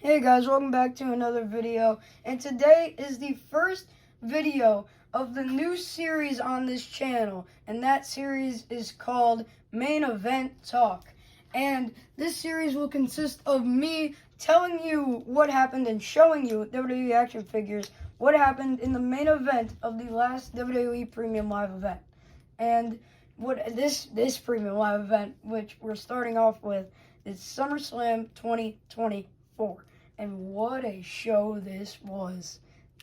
Hey guys, welcome back to another video, and today is the first video of the new series on this channel, and that series is called Main Event Talk. And this series will consist of me telling you what happened and showing you WWE action figures, what happened in the main event of the last WWE Premium Live event. And what this Premium Live event, which we're starting off with, is SummerSlam 2024. And what a show this was.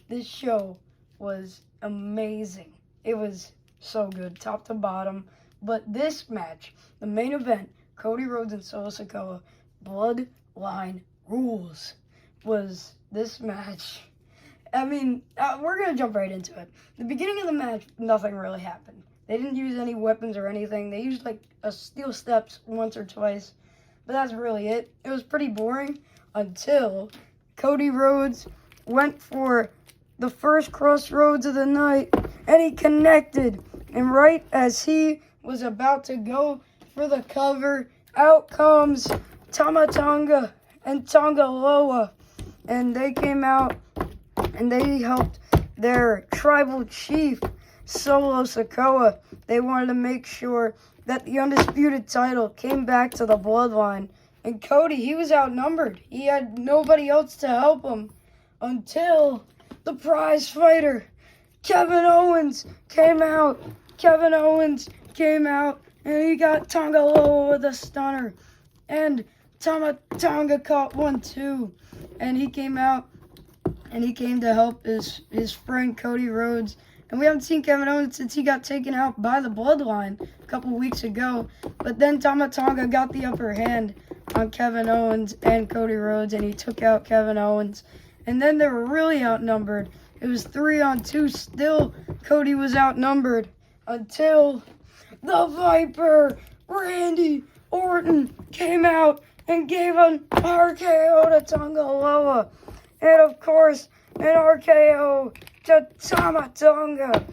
This show was amazing. It was so good, top to bottom. But this match, the main event, Cody Rhodes and Solo Sikoa, Bloodline Rules, was this match. I mean, we're going to jump right into it. The beginning of the match, nothing really happened. They didn't use any weapons or anything. They used like a steel steps once or twice. But that's really it. It was pretty boring until Cody Rhodes went for the first crossroads of the night, and he connected. And right as he was about to go for the cover, out comes Tama Tonga and Tonga Loa. And they came out and they helped their tribal chief, Solo Sikoa. They wanted to make sure that the undisputed title came back to the Bloodline. And Cody, he was outnumbered. He had nobody else to help him until the prize fighter, Kevin Owens, came out. Kevin Owens came out, and he got Tonga Loa with a stunner. And Tama Tonga caught one too. And he came out, and he came to help his friend Cody Rhodes. And we haven't seen Kevin Owens since he got taken out by the Bloodline a couple weeks ago. But then Tama Tonga got the upper hand on Kevin Owens and Cody Rhodes, and he took out Kevin Owens. And then they were really outnumbered. It was 3-on-2. Still, Cody was outnumbered until the Viper, Randy Orton, came out and gave an RKO to Tonga Loa. And of course, an RKO to Tama Tonga.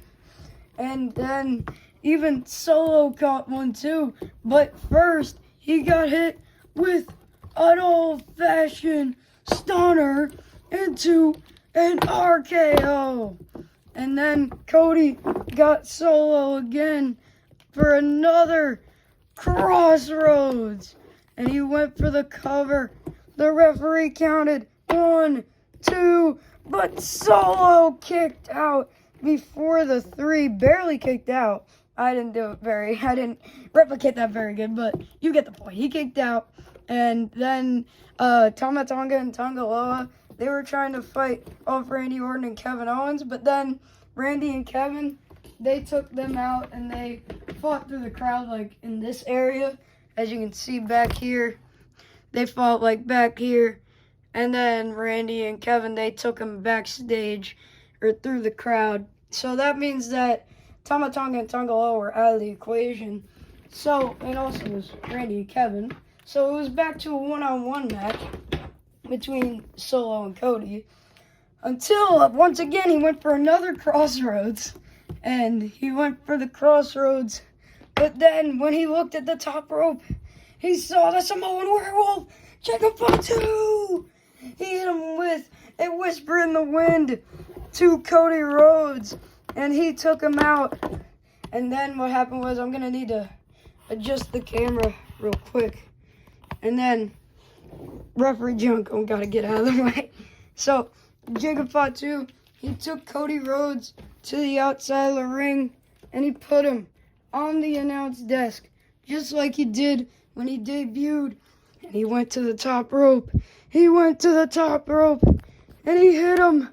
And then even Solo caught one too. But first, he got hit with an old-fashioned stunner into an RKO. And then Cody got Solo again for another crossroads. And he went for the cover. The referee counted 1, 2, but Solo kicked out before the 3. Barely kicked out. I didn't replicate that very good, but you get the point. He kicked out, and then Tama Tonga and Tonga Loa, they were trying to fight off Randy Orton and Kevin Owens, but then Randy and Kevin, they took them out, and they fought through the crowd, like in this area, as you can see back here. They fought like back here, and then Randy and Kevin, they took them backstage, or through the crowd. So that means that Tama Tonga and Tonga Loa were out of the equation. So, and also was Randy and Kevin. So it was back to a one-on-one match between Solo and Cody. Until, once again, he went for another crossroads. And he went for the crossroads. But then, when he looked at the top rope, he saw the Samoan Werewolf, Jacob Fatu. He hit him with a whisper in the wind to Cody Rhodes. And he took him out. And then what happened was, I'm going to need to adjust the camera real quick. And then referee Junko got to get out of the way. So Jacob Fatu, he took Cody Rhodes to the outside of the ring. And he put him on the announce desk. Just like he did when he debuted. And he went to the top rope. He went to the top rope. And he hit him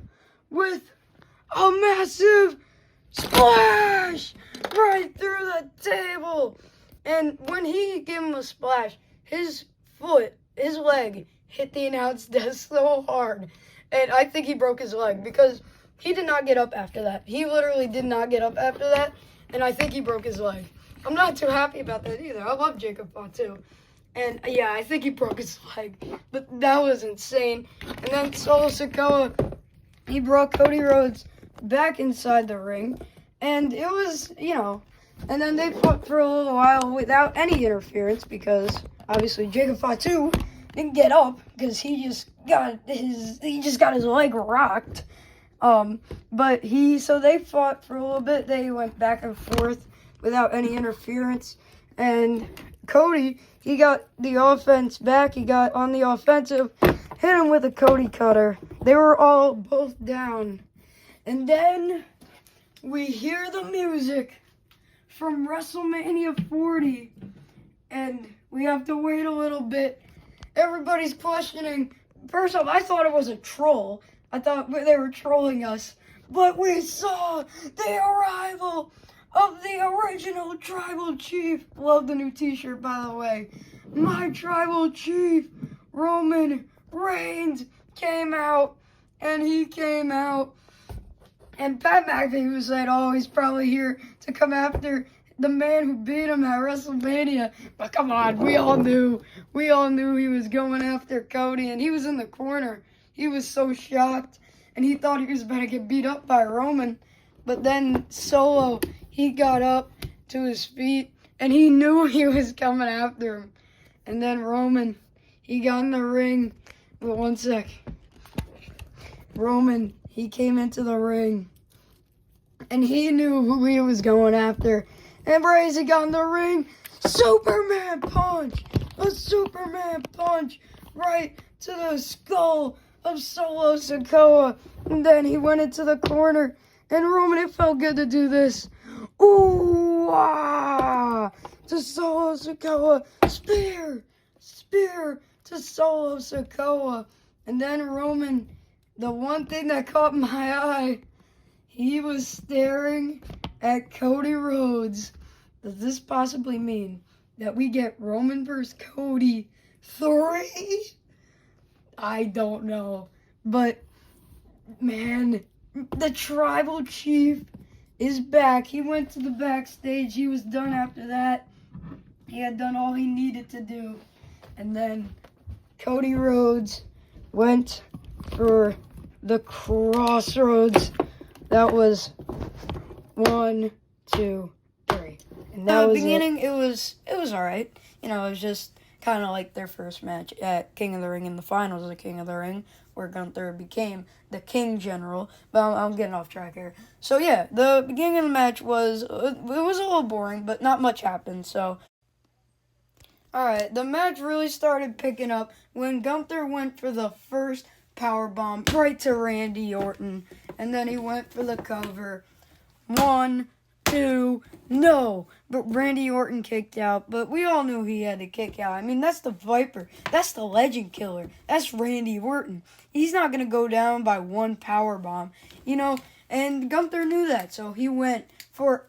with a massive splash right through the table. And when he gave him a splash, his leg hit the announce desk so hard. And I think he broke his leg because he did not get up after that. He literally did not get up after that. And I think he broke his leg. I'm not too happy about that either. I love Jacob Fatu. And yeah, I think he broke his leg. But that was insane. And then Solo Sikoa, he brought Cody Rhodes back inside the ring, and it was, and then they fought for a little while without any interference because obviously Jacob Fatu didn't get up because he just just got his leg rocked. But so they fought for a little bit. They went back and forth without any interference. And Cody, he got the offense back. He got on the offensive, hit him with a Cody cutter. They were all both down. And then we hear the music from WrestleMania 40. And we have to wait a little bit. Everybody's questioning. First off, I thought it was a troll. I thought they were trolling us. But we saw the arrival of the original tribal chief. Love the new t-shirt, by the way. My tribal chief, Roman Reigns, came out. And he came out. And Pat McAfee said, oh, he's probably here to come after the man who beat him at WrestleMania. But come on, we all knew he was going after Cody, and he was in the corner. He was so shocked, and he thought he was about to get beat up by Roman. But then Solo, he got up to his feet, and he knew he was coming after him. And then Roman, he got in the ring. But one sec. Roman, he came into the ring, and he knew who he was going after. And Brazy got in the ring, Superman punch, a Superman punch right to the skull of Solo Sikoa. And then he went into the corner, and Roman, it felt good to do this. Ooh, ah, to Solo Sikoa, spear to Solo Sikoa. And then Roman, the one thing that caught my eye, he was staring at Cody Rhodes. Does this possibly mean that we get Roman versus Cody 3? I don't know. But, man, the tribal chief is back. He went to the backstage. He was done after that. He had done all he needed to do. And then Cody Rhodes went for the crossroads. That was 1, 2, 3. And that was beginning, it was all right. You know, it was just kind of like their first match at King of the Ring in the finals of King of the Ring, where Gunther became the King General. But I'm getting off track here. So yeah, the beginning of the match was a little boring, but not much happened. So, all right, the match really started picking up when Gunther went for the first powerbomb right to Randy Orton, and then he went for the cover. 1, 2, no. But Randy Orton kicked out, but we all knew he had to kick out. I mean, that's the Viper. That's the Legend Killer. That's Randy Orton. He's not going to go down by one powerbomb, you know, and Gunther knew that, so he went for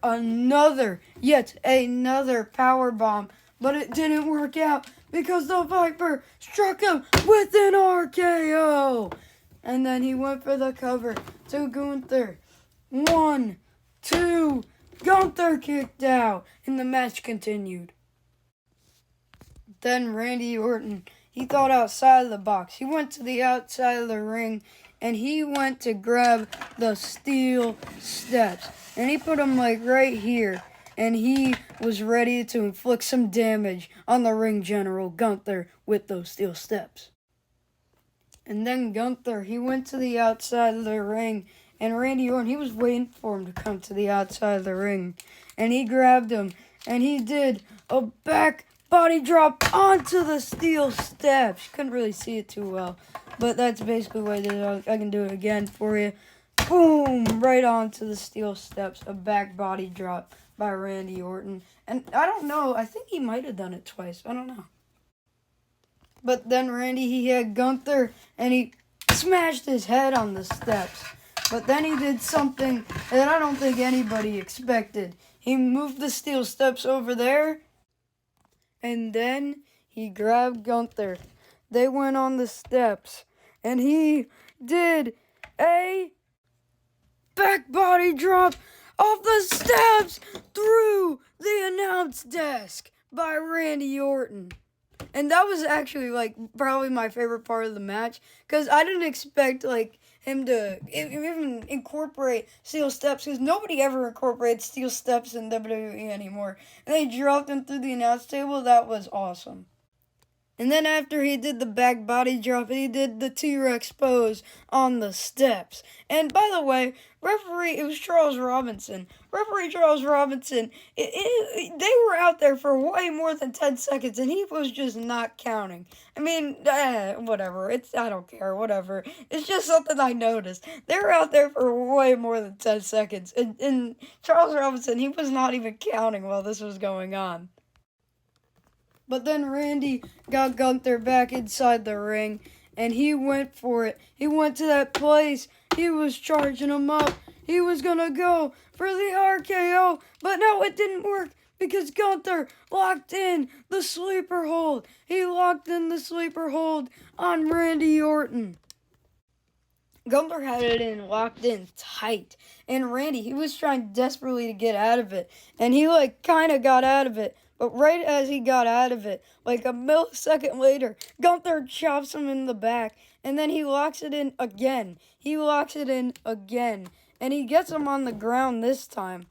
yet another powerbomb, but it didn't work out because the Viper struck him with an RKO. And then he went for the cover to Gunther. 1, 2, Gunther kicked out, and the match continued. Then Randy Orton, he thought outside of the box. He went to the outside of the ring, and he went to grab the steel steps. And he put them like right here. And he was ready to inflict some damage on the ring general, Gunther, with those steel steps. And then Gunther, he went to the outside of the ring, and Randy Orton, he was waiting for him to come to the outside of the ring. And he grabbed him, and he did a back body drop onto the steel steps. You couldn't really see it too well, but that's basically what I did. I can do it again for you. Boom! Right onto the steel steps. A back body drop by Randy Orton. And I don't know, I think he might have done it twice. I don't know. But then Randy, he had Gunther, and he smashed his head on the steps. But then he did something that I don't think anybody expected. He moved the steel steps over there, and then he grabbed Gunther. They went on the steps, and he did a back body drop off the steps through the announce desk by Randy Orton. And that was actually, like, probably my favorite part of the match, because I didn't expect, like, him to even incorporate steel steps, because nobody ever incorporates steel steps in WWE anymore. And they dropped him through the announce table. That was awesome. And then after he did the back body drop, he did the T-Rex pose on the steps. And by the way, it was Charles Robinson. Referee Charles Robinson, they were out there for way more than 10 seconds, and he was just not counting. I mean, whatever. I don't care, whatever. It's just something I noticed. They were out there for way more than 10 seconds, and Charles Robinson, he was not even counting while this was going on. But then Randy got Gunther back inside the ring, and he went for it. He went to that place. He was charging him up. He was going to go for the RKO, but no, it didn't work because Gunther locked in the sleeper hold. He locked in the sleeper hold on Randy Orton. Gunther had it locked in tight, and Randy, he was trying desperately to get out of it, and he kind of got out of it. But right as he got out of it, like a millisecond later, Gunther chops him in the back, and then he locks it in again. He locks it in again, and he gets him on the ground this time.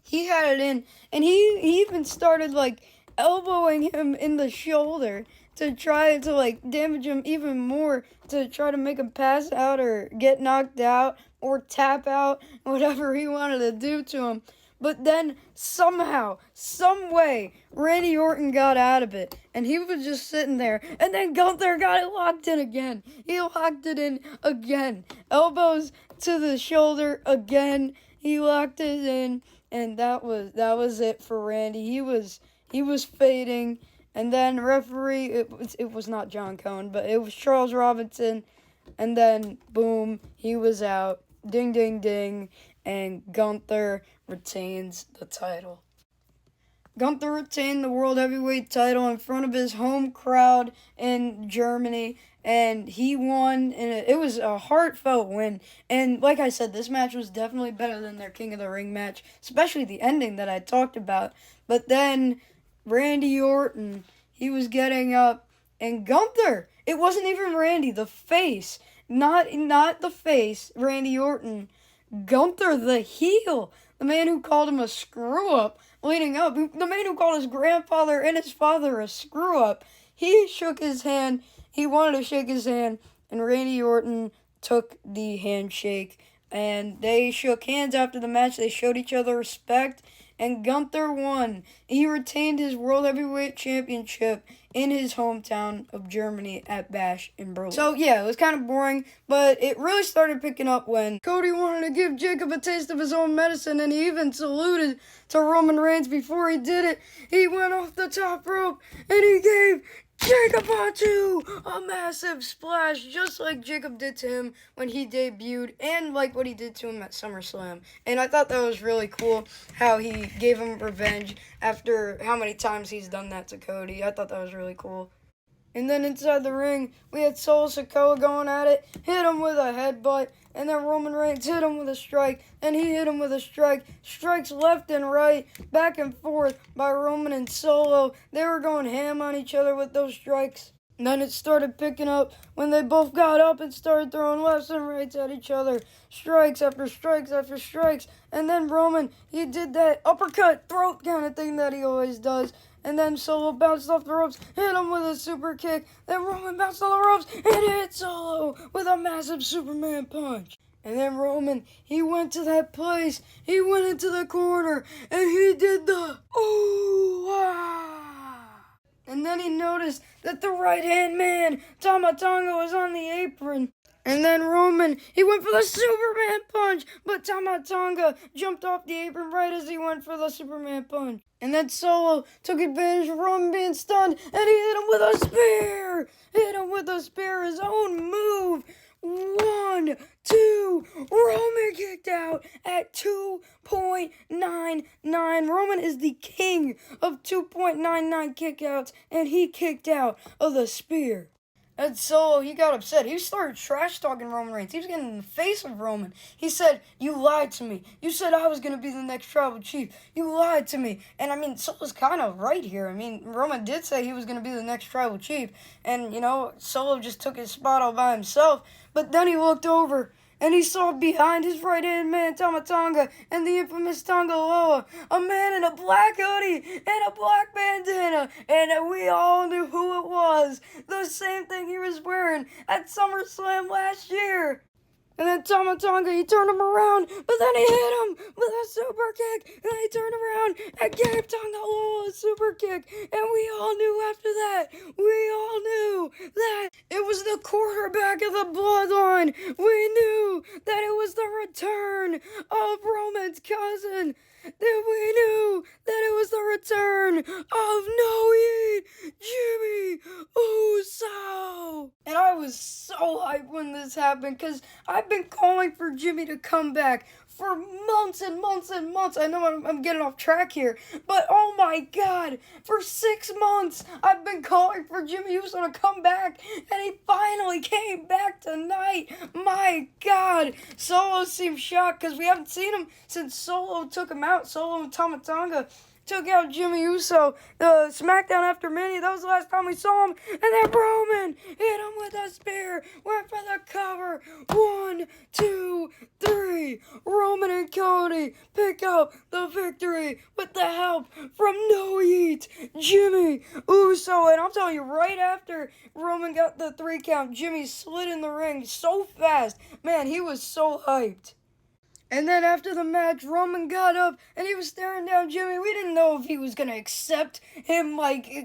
He had it in, and he even started, elbowing him in the shoulder to try to, damage him even more, to try to make him pass out or get knocked out or tap out, whatever he wanted to do to him. But then somehow, some way, Randy Orton got out of it, and he was just sitting there, and then Gunther got it locked in again. He locked it in again. Elbows to the shoulder again. He locked it in, and that was it for Randy. He was fading, and then referee, it was not John Cohen, but it was Charles Robinson, and then boom, he was out. Ding, ding, ding. And Gunther retains the title. Gunther retained the World Heavyweight title in front of his home crowd in Germany, and he won, and it was a heartfelt win. And like I said, this match was definitely better than their King of the Ring match, especially the ending that I talked about. But then Randy Orton, he was getting up, and Gunther, it wasn't even Randy, the face, not the face, Randy Orton, Gunther the heel, the man who called him a screw-up leading up, the man who called his grandfather and his father a screw-up, he shook his hand, he wanted to shake his hand, and Randy Orton took the handshake, and they shook hands after the match. They showed each other respect, and Gunther won. He retained his World Heavyweight Championship in his hometown of Germany at Bash in Berlin. So yeah, it was kind of boring, but it really started picking up when Cody wanted to give Jacob a taste of his own medicine, and he even saluted to Roman Reigns before he did it. He went off the top rope, and he gave Jacob Fatu a massive splash, just like Jacob did to him when he debuted, and like what he did to him at SummerSlam. And I thought that was really cool, how he gave him revenge after how many times he's done that to Cody. I thought that was really cool. And then inside the ring, we had Solo Sikoa going at it, hit him with a headbutt, and then Roman Reigns hit him with a strike, and he hit him with a strike. Strikes left and right, back and forth by Roman and Solo. They were going ham on each other with those strikes. And then it started picking up when they both got up and started throwing lefts and rights at each other. Strikes after strikes after strikes. And then Roman, he did that uppercut throat kind of thing that he always does. And then Solo bounced off the ropes, hit him with a super kick. Then Roman bounced off the ropes and hit Solo with a massive Superman punch. And then Roman, he went to that place, he went into the corner, and he did the ooh ah. And then he noticed that the right-hand man, Tama Tonga, was on the apron. And then Roman, he went for the Superman punch, but Tama Tonga jumped off the apron right as he went for the Superman punch. And then Solo took advantage of Roman being stunned, and he hit him with a spear! Hit him with a spear, his own move! 1, 2, Roman kicked out at 2.99. Roman is the king of 2.99 kickouts, and he kicked out of the spear. And Solo, he got upset. He started trash-talking Roman Reigns. He was getting in the face of Roman. He said, "You lied to me. You said I was going to be the next tribal chief. You lied to me." And, I mean, Solo's kind of right here. I mean, Roman did say he was going to be the next tribal chief. And, Solo just took his spot all by himself. But then he looked over, and he saw behind his right-hand man, Tama Tonga, and the infamous Tonga Loa, a man in a black hoodie and a black bandana, and we all knew who it was. The same thing he was wearing at SummerSlam last year. And then Tama Tonga, he turned him around, but then he hit him with a super kick. And then he turned around and gave Tonga Loa a super kick. And we all knew after that, it was the quarterback of the bloodline. We knew that it was the return of Roman's cousin. That we knew that it was the return of Jimmy Uso. And I was so hyped when this happened because I've been calling for Jimmy to come back for months and months and months. I know I'm getting off track here, but oh my God, for 6 months I've been calling for Jimmy Uso to come back, and he finally came back tonight. My God, Solo seems shocked because we haven't seen him since Solo took him out. Solo and Tama Tonga took out Jimmy Uso, the SmackDown after Mania. That was the last time we saw him. And then Roman hit him with a spear, went for the cover. 1, 2, 3. Roman and Cody pick up the victory with the help from Jimmy Uso. And I'm telling you, right after Roman got the 3 count, Jimmy slid in the ring so fast. Man, he was so hyped. And then after the match, Roman got up and he was staring down Jimmy. We didn't know if he was going to accept him,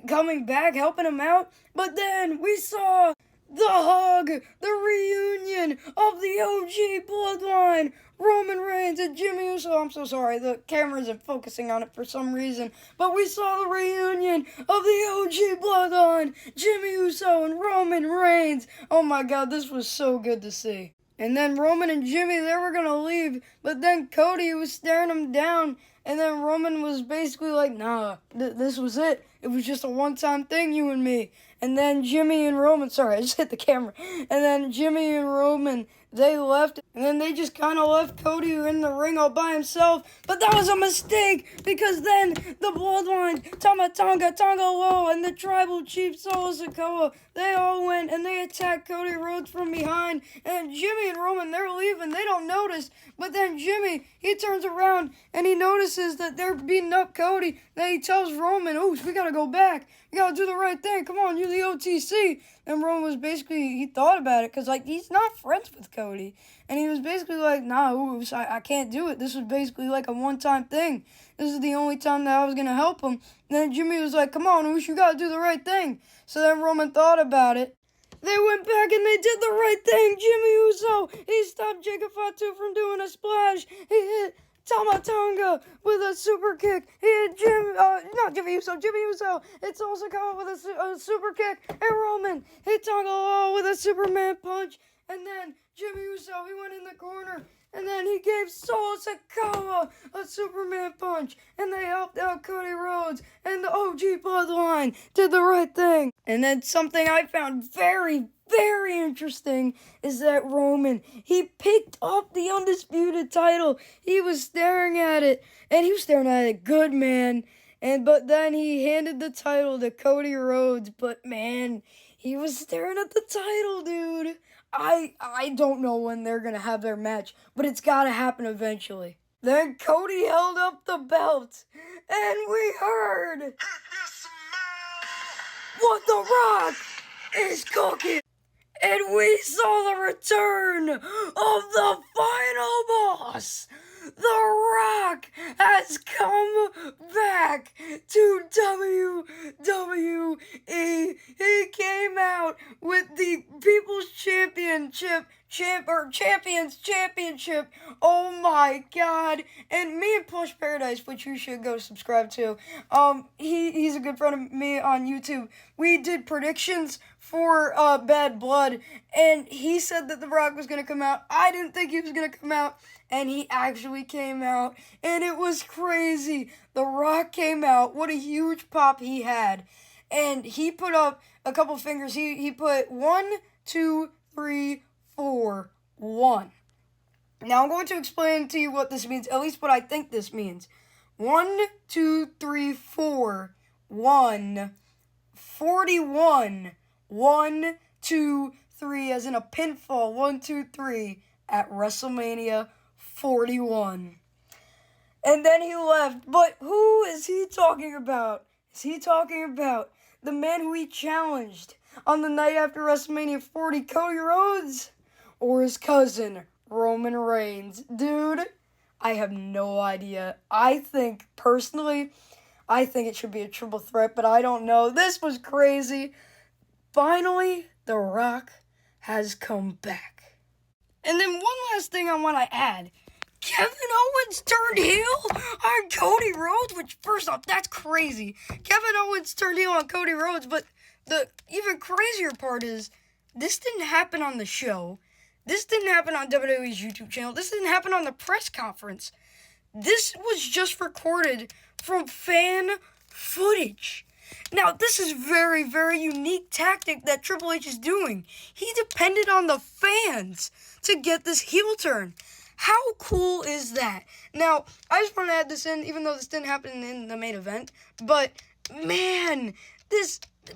coming back, helping him out. But then we saw the hug, the reunion of the OG bloodline. Roman Reigns and Jimmy Uso. I'm so sorry, the camera isn't focusing on it for some reason. But we saw the reunion of the OG bloodline, Jimmy Uso and Roman Reigns. Oh my God, this was so good to see. And then Roman and Jimmy, they were going to leave. But then Cody was staring them down. And then Roman was basically like, nah, this was it. It was just a one-time thing, you and me. And then Jimmy and Roman, sorry, I just hit the camera. And then Jimmy and Roman, they left. And then they just kind of left Cody in the ring all by himself. But that was a mistake, because then the bloodline, Tama Tonga, Tonga Loa, and the tribal chief Solo Sikoa, they all went and they attacked Cody Rhodes from behind. And Jimmy and Roman, they're leaving. They don't notice. But then Jimmy, he turns around and he notices that they're beating up Cody. Then he tells Roman, oh, we got to go back. You got to do the right thing. Come on, you're the OTC. And Roman was basically, he thought about it because, he's not friends with Cody. And he was basically like, nah, oops, I can't do it. This was basically like a one-time thing. This is the only time that I was going to help him. And then Jimmy was like, come on, Oosh, you got to do the right thing. So then Roman thought about it. They went back and they did the right thing. Jimmy Uso, he stopped Jacob Fatu from doing a splash. He hit Tama Tonga with a super kick. He hit Jimmy Uso. It's also coming with a super kick. And Roman hit Tonga Loa with a Superman punch. And then Jimmy Uso, he went in the corner. And then he gave Solo Sikoa a Superman punch. And they helped out Cody Rhodes. And the OG bloodline did the right thing. And then something I found very, very interesting is that Roman, he picked up the undisputed title. He was staring at it. And he was staring at it good, man. But then he handed the title to Cody Rhodes. But man, he was staring at the title, dude. I don't know when they're going to have their match, but it's got to happen eventually. Then Cody held up the belt, and we heard what The Rock is cooking. And we saw the return of the final boss. The Rock has come back to WWE. He came out with the People's Champions Championship. Oh my God. And me and Plush Paradise, which you should go subscribe to, he's a good friend of me on YouTube. We did predictions for Bad Blood, and he said that The Rock was going to come out. I didn't think he was going to come out, and he actually came out, and it was crazy. The Rock came out. What a huge pop he had. And he put up a couple fingers. He put 1, 2, 3, 4, 1. Now I'm going to explain to you what this means, at least what I think this means. 1, 2, 3, 4, 1, 41. 1, 2, 3, as in a pinfall. 1, 2, 3. at WrestleMania 41. And then he left. But who is he talking about? Is he talking about the man who he challenged on the night after WrestleMania 40, Cody Rhodes? Or his cousin, Roman Reigns? Dude, I have no idea. Personally, I think it should be a triple threat, but I don't know. This was crazy. Finally, The Rock has come back. And then one last thing I want to add. Kevin Owens turned heel on Cody Rhodes, which, first off, that's crazy. Kevin Owens turned heel on Cody Rhodes, but the even crazier part is this didn't happen on the show. This didn't happen on WWE's YouTube channel. This didn't happen on the press conference. This was just recorded from fan footage. Now, this is very, very unique tactic that Triple H is doing. He depended on the fans to get this heel turn. How cool is that? Now, I just want to add this in, even though this didn't happen in the main event. But, man,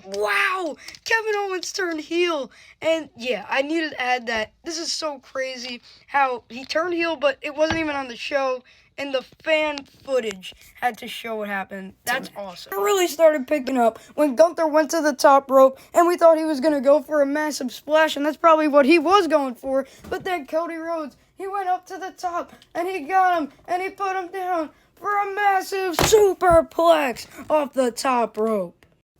wow, Kevin Owens turned heel. And, yeah, I needed to add that. This is so crazy how he turned heel, but it wasn't even on the show. And the fan footage had to show what happened. That's awesome. It really started picking up when Gunther went to the top rope, and we thought he was going to go for a massive splash, and that's probably what he was going for. But then Cody Rhodes, he went up to the top, and he got him, and he put him down for a massive superplex off the top rope.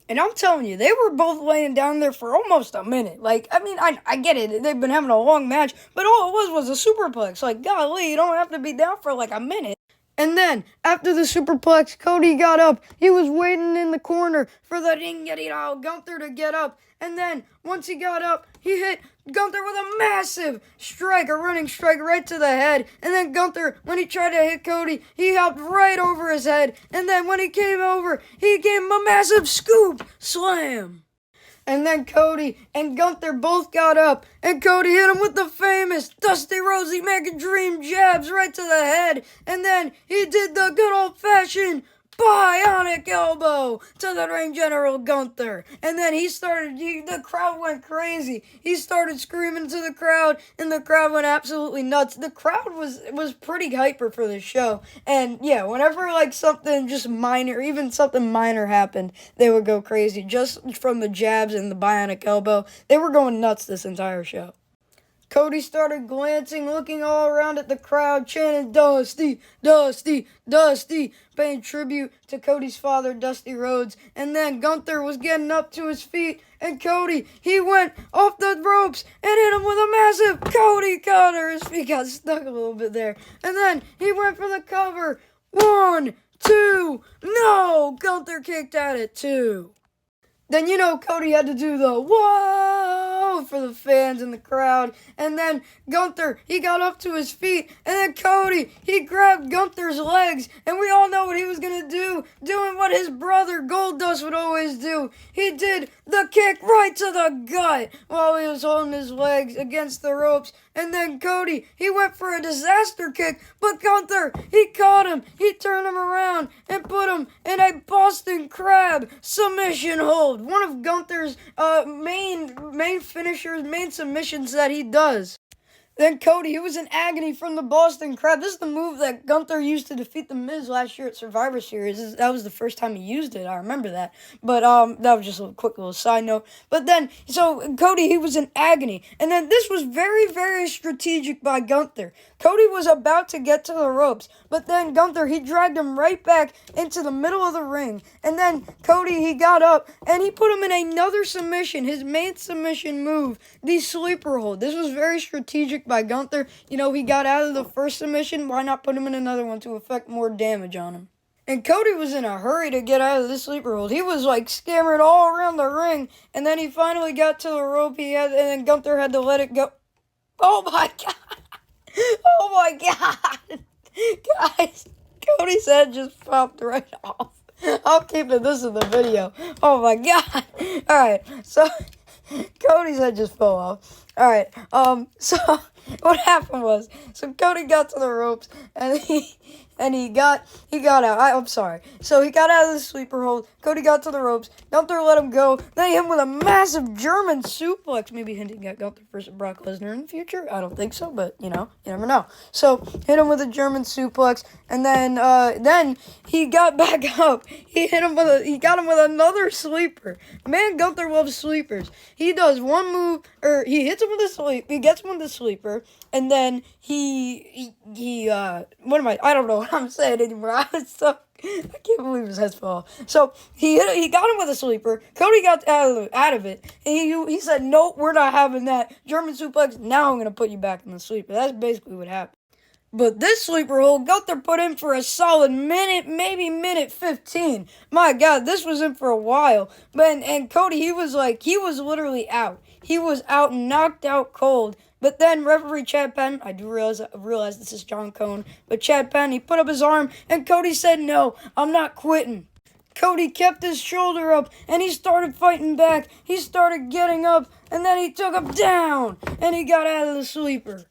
And I'm telling you, they were both laying down there for almost a minute. I get it. They've been having a long match, but all it was a superplex. Like, golly, you don't have to be down for like a minute. And then, after the superplex, Cody got up. He was waiting in the corner for the Gunther to get up. And then, once he got up, he hit Gunther with a massive strike, a running strike right to the head. And then Gunther, when he tried to hit Cody, he hopped right over his head. And then when he came over, he gave him a massive scoop slam. And then Cody and Gunther both got up, and Cody hit him with the famous Dusty Rhodes American Dream jabs right to the head. And then he did the good old-fashioned bionic elbow to the ring general Gunther. And then the crowd went crazy. He started screaming to the crowd, and the crowd went absolutely nuts. The crowd was pretty hyper for the show. And yeah, whenever something just minor, even something minor happened, they would go crazy. Just from the jabs and the bionic elbow, they were going nuts this entire show. Cody started glancing, looking all around at the crowd, chanting, "Dusty, Dusty, Dusty," paying tribute to Cody's father, Dusty Rhodes. And then Gunther was getting up to his feet, and Cody, he went off the ropes and hit him with a massive Cody cutter. His feet got stuck a little bit there. And then he went for the cover. 1, 2, no! Gunther kicked out at 2. Then, Cody had to do the whoa for the fans in the crowd. And then Gunther, he got up to his feet. And then Cody, he grabbed Gunther's legs. And we all know what he was going to do. Doing what his brother Goldust would always do. He did the kick right to the gut while he was holding his legs against the ropes. And then Cody, he went for a disaster kick, but Gunther, he caught him, he turned him around, and put him in a Boston Crab submission hold. One of Gunther's main finishers, main submissions that he does. Then Cody, he was in agony from the Boston Crab. This is the move that Gunther used to defeat The Miz last year at Survivor Series. That was the first time he used it. I remember that. But that was just a quick little side note. But then, so Cody, he was in agony. And then this was very, very strategic by Gunther. Cody was about to get to the ropes. But then Gunther, he dragged him right back into the middle of the ring. And then Cody, he got up and he put him in another submission, his main submission move, the sleeper hold. This was very strategic by Gunther. He got out of the first submission. Why not put him in another one to affect more damage on him? And Cody was in a hurry to get out of the sleeper hold. He was scammering all around the ring. And then he finally got to the rope. And then Gunther had to let it go. Oh my God. Oh my God. Guys, Cody's head just popped right off. I'm keeping this in the video. Oh my God. Alright, so Cody's head just fell off. Alright, so what happened was, so Cody got to the ropes, and he got out. I'm sorry. So he got out of the sleeper hold. Cody got to the ropes. Gunther let him go. Then he hit him with a massive German suplex. Maybe hinting at Gunther versus Brock Lesnar in the future. I don't think so, but you never know. So hit him with a German suplex, and then he got back up. He got him with another sleeper. Man, Gunther loves sleepers. He does one move, or he hits him with he gets him with the sleeper, and then I don't know what I'm saying anymore. I can't believe his head's fell off. So he got him with a sleeper. Cody got out of it, and he said, "Nope, we're not having that German suplex. Now I'm gonna put you back in the sleeper." That's basically what happened. But this sleeper hold, Gunther put in for a solid minute, maybe minute 15. My God, this was in for a while. And Cody, he was literally out. He was out, knocked out cold. But then referee Chad Penn, I do realize this is John Cone, but Chad Penn, he put up his arm, and Cody said, "No, I'm not quitting." Cody kept his shoulder up, and he started fighting back. He started getting up, and then he took him down, and he got out of the sleeper.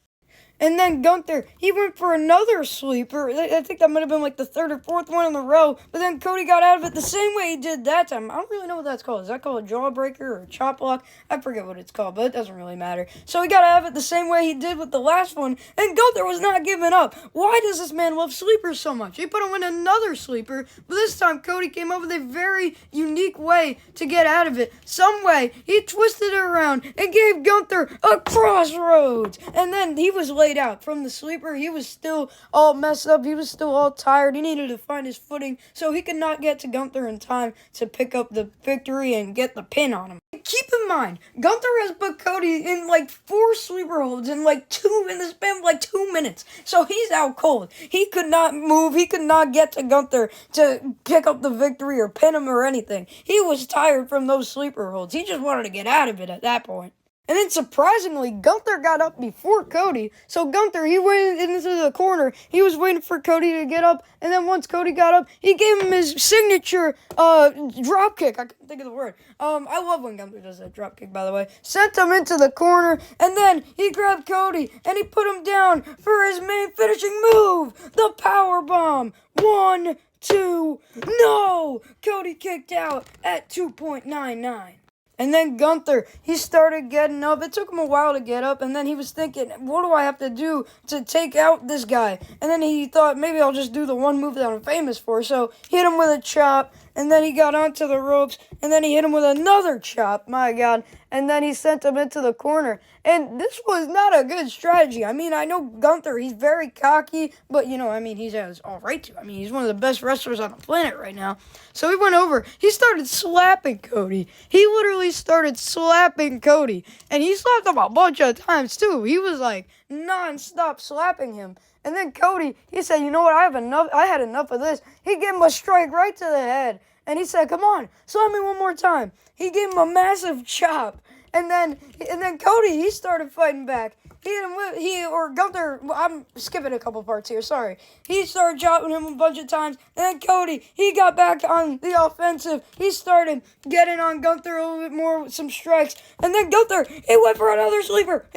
And then Gunther, he went for another sleeper. I think that might have been like the third or fourth one in a row. But then Cody got out of it the same way he did that time. I don't really know what that's called. Is that called a jawbreaker or a chop block? I forget what it's called, but it doesn't really matter. So he got out of it the same way he did with the last one. And Gunther was not giving up. Why does this man love sleepers so much? He put him in another sleeper. But this time Cody came up with a very unique way to get out of it. Some way he twisted it around and gave Gunther a crossroads. And then he was laid out from the sleeper. He was still all messed up. He was still all tired. He needed to find his footing so he could not get to Gunther in time to pick up the victory and get the pin on him. Keep in mind, Gunther has put Cody in like 4 sleeper holds in the span of 2 minutes. So he's out cold. He could not move. He could not get to Gunther to pick up the victory or pin him or anything. He was tired from those sleeper holds. He just wanted to get out of it at that point. And then surprisingly, Gunther got up before Cody. So Gunther, he went into the corner. He was waiting for Cody to get up. And then once Cody got up, he gave him his signature drop kick. I couldn't think of the word. I love when Gunther does that drop kick, by the way. Sent him into the corner. And then he grabbed Cody and he put him down for his main finishing move. The power bomb. 1, 2, no! Cody kicked out at 2.99. And then Gunther, he started getting up. It took him a while to get up, and then he was thinking, what do I have to do to take out this guy? And then he thought, maybe I'll just do the one move that I'm famous for. So he hit him with a chop, and then he got onto the ropes, and then he hit him with another chop, my God. And then he sent him into the corner. And this was not a good strategy. I mean, I know Gunther, he's very cocky, but, he has all right to. He's one of the best wrestlers on the planet right now. So he went over. He started slapping Cody. He literally started slapping Cody. And he slapped him a bunch of times, too. He was, non-stop slapping him. And then Cody, he said, you know what, I had enough of this. He gave him a strike right to the head. And he said, come on, slap me one more time. He gave him a massive chop. And then Cody, he started fighting back. Gunther, I'm skipping a couple parts here, sorry. He started chopping him a bunch of times. And then Cody, he got back on the offensive. He started getting on Gunther a little bit more with some strikes. And then Gunther, he went for another sleeper.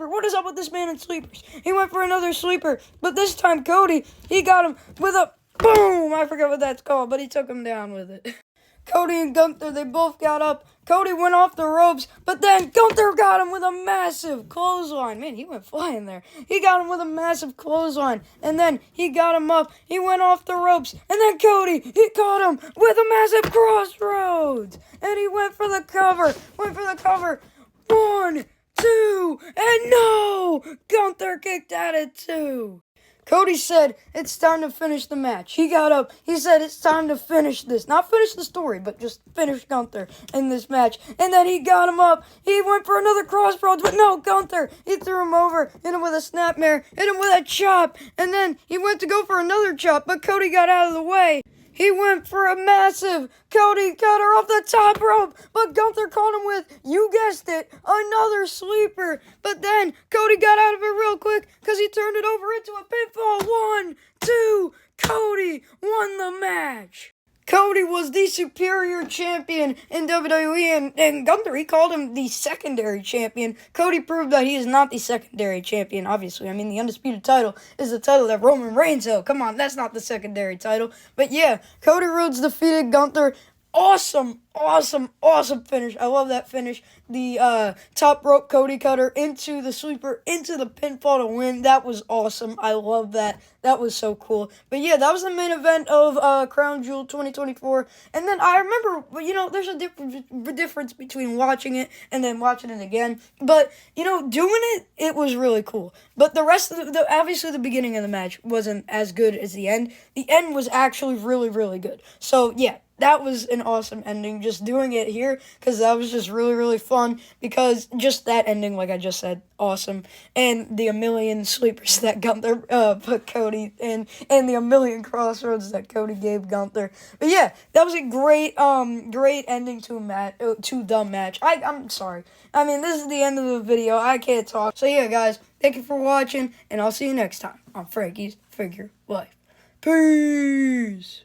What is up with this man in sleepers? He went for another sleeper. But this time, Cody, he got him with a boom. I forget what that's called, but he took him down with it. Cody and Gunther, they both got up. Cody went off the ropes, but then Gunther got him with a massive clothesline. Man, he went flying there. He got him with a massive clothesline, and then he got him up. He went off the ropes, and then Cody, he caught him with a massive crossroads, and he went for the cover. 1, 2, and no! Gunther kicked out at 2. Cody said, it's time to finish the match. He got up. He said, it's time to finish this. Not finish the story, but just finish Gunther in this match. And then he got him up. He went for another crossroads, but no, Gunther. He threw him over, hit him with a snapmare, hit him with a chop. And then he went to go for another chop, but Cody got out of the way. He went for a massive Cody cutter off the top rope, but Gunther caught him with, you guessed it, another sleeper. But then Cody got out of it real quick because he turned it over into a pinfall. 1, 2, Cody won the match. Cody was the superior champion in WWE, and Gunther, he called him the secondary champion. Cody proved that he is not the secondary champion, obviously. I mean, the undisputed title is the title that Roman Reigns held. Come on, that's not the secondary title. But yeah, Cody Rhodes defeated Gunther. Awesome finish. I love that finish. The top rope Cody cutter into the sweeper, into the pinfall to win. That was awesome. I love that. That was so cool. But yeah, that was the main event of Crown Jewel 2024. And then I remember, there's a difference between watching it and then watching it again. But, doing it was really cool. But the rest of obviously the beginning of the match wasn't as good as the end. The end was actually really, really good. So yeah, that was an awesome ending, just doing it here, because that was just really, really fun, because just that ending, like I just said, awesome, and the a million sleepers that Gunther put Cody in, and the a million crossroads that Cody gave Gunther. But yeah, that was a great ending to the match. I'm sorry. I mean, this is the end of the video. I can't talk. So yeah, guys, thank you for watching, and I'll see you next time on Frankie's Figure Life. Peace!